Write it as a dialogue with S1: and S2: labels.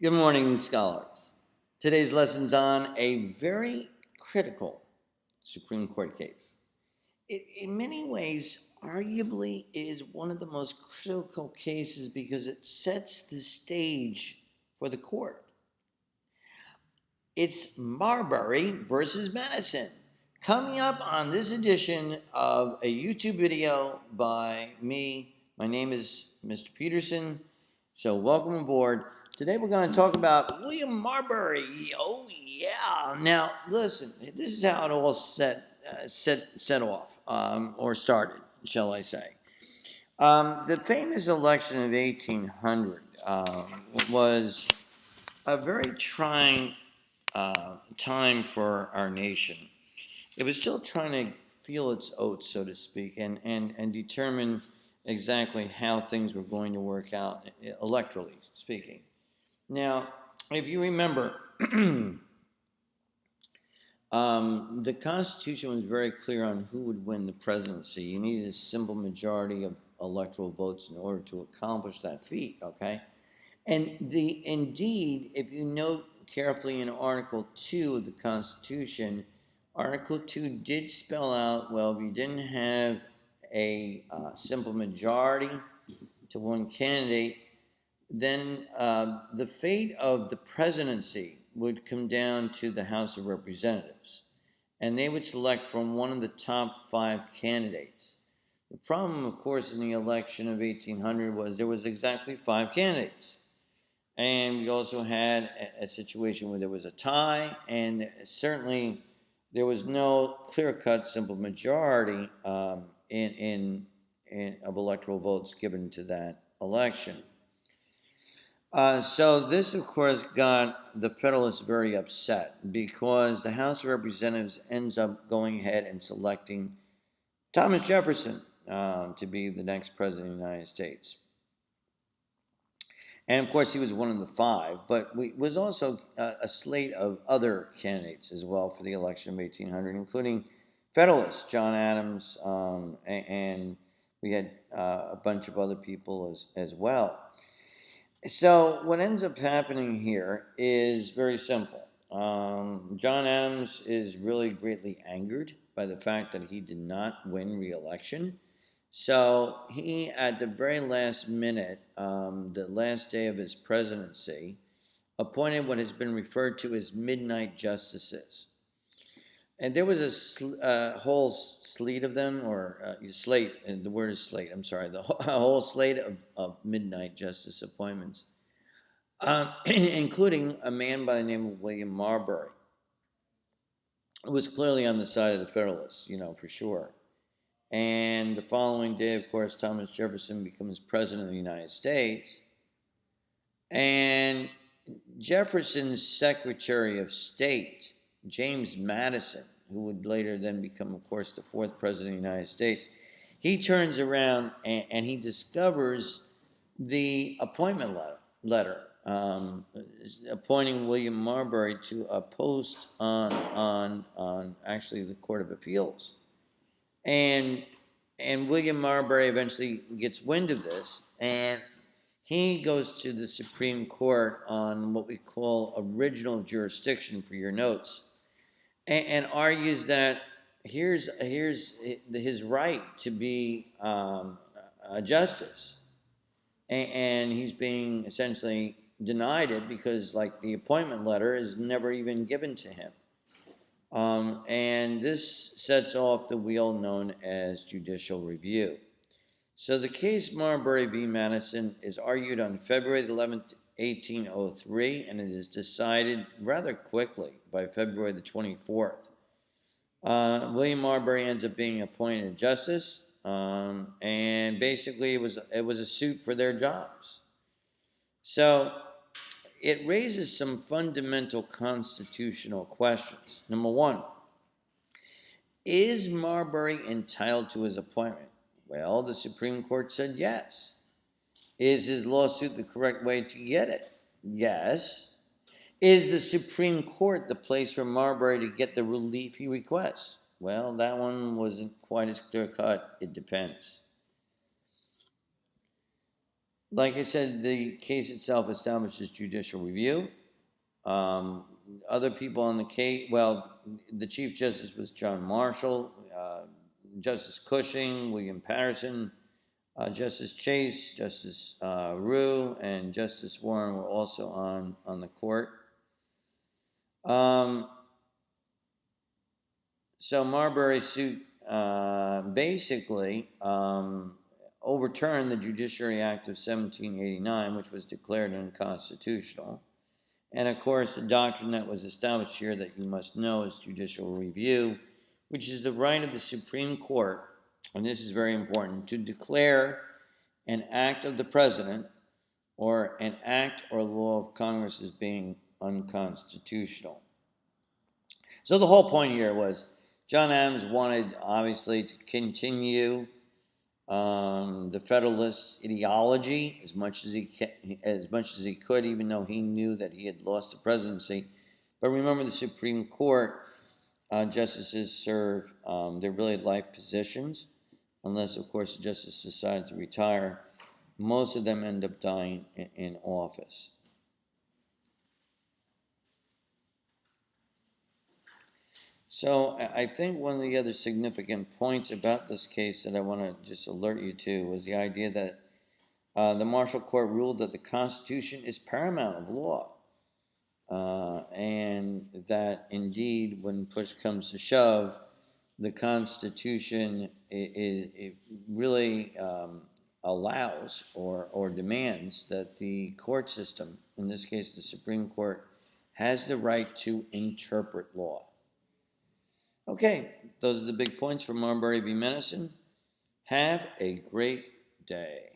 S1: Good morning, scholars. Today's lesson's on a very critical Supreme Court case. In many ways, arguably, it is one of the most critical cases because it sets the stage for the court. It's Marbury versus Madison. Coming up on this edition of a YouTube video by me, my name is Mr. Peterson, so welcome aboard. Today we're going to talk about William Marbury. Oh yeah! Now listen, this is how it all set off or started, shall I say? The famous election of 1800 was a very trying time for our nation. It was still trying to feel its oats, so to speak, and determine exactly how things were going to work out, electorally speaking. Now, if you remember, the Constitution was very clear on who would win the presidency. You needed a simple majority of electoral votes in order to accomplish that feat, okay? And indeed, if you note carefully in Article 2 of the Constitution, Article 2 did spell out, well, if you didn't have a simple majority to one candidate, then the fate of the presidency would come down to the House of Representatives, and they would select from one of the top 5 candidates. The problem, of course, in the election of 1800 was there was exactly 5 candidates. And we also had a situation where there was a tie, and certainly there was no clear-cut simple majority of electoral votes given to that election. So this, of course, got the Federalists very upset because the House of Representatives ends up going ahead and selecting Thomas Jefferson to be the next president of the United States. And of course, he was one of the 5, but was also a slate of other candidates as well for the election of 1800, including Federalists, John Adams, and we had a bunch of other people as well. So what ends up happening here is very simple. John Adams is really greatly angered by the fact that he did not win re-election. So he, at the very last minute, the last day of his presidency, appointed what has been referred to as midnight justices. And there was a whole slate of them, or slate, and the word is slate, I'm sorry, a whole slate of midnight justice appointments, including a man by the name of William Marbury, who was clearly on the side of the Federalists, for sure. And the following day, of course, Thomas Jefferson becomes president of the United States. And Jefferson's Secretary of State, James Madison, who would later then become, of course, the 4th president of the United States, he turns around and he discovers the appointment letter appointing William Marbury to a post on actually the Court of Appeals. And William Marbury eventually gets wind of this, and he goes to the Supreme Court on what we call original jurisdiction for your notes, and argues that here's his right to be a justice, and he's being essentially denied it because, like, the appointment letter is never even given to him. And this sets off the wheel known as judicial review. So the case Marbury v. Madison is argued on February 11th, 1803, and it is decided rather quickly by February the 24th. William Marbury ends up being appointed justice, and basically it was a suit for their jobs. So it raises some fundamental constitutional questions. Number 1, is Marbury entitled to his appointment? Well, the Supreme Court said yes. Is his lawsuit the correct way to get it? Yes. Is the Supreme Court the place for Marbury to get the relief he requests? Well, that one wasn't quite as clear-cut. It depends. Like I said, the case itself establishes judicial review. Um, Other people on the case, well, the Chief Justice was John Marshall, Justice Cushing, William Patterson, Justice Chase, Justice Rue, and Justice Warren were also on the court. So Marbury's suit basically overturned the Judiciary Act of 1789, which was declared unconstitutional. And of course, the doctrine that was established here that you must know is judicial review, which is the right of the Supreme Court, and this is very important, to declare an act of the president or an act or law of Congress as being unconstitutional. So the whole point here was John Adams wanted, obviously, to continue the Federalist ideology as much as he could, even though he knew that he had lost the presidency. But remember, the Supreme Court justices serve they're really life positions, unless, of course, the justice decides to retire. Most of them end up dying in office. So I think one of the other significant points about this case that I want to just alert you to was the idea that the Marshall Court ruled that the Constitution is paramount of law, and that indeed, when push comes to shove, the Constitution it really allows or demands that the court system, in this case the Supreme Court, has the right to interpret law. Okay, those are the big points from Marbury v. Madison. Have a great day.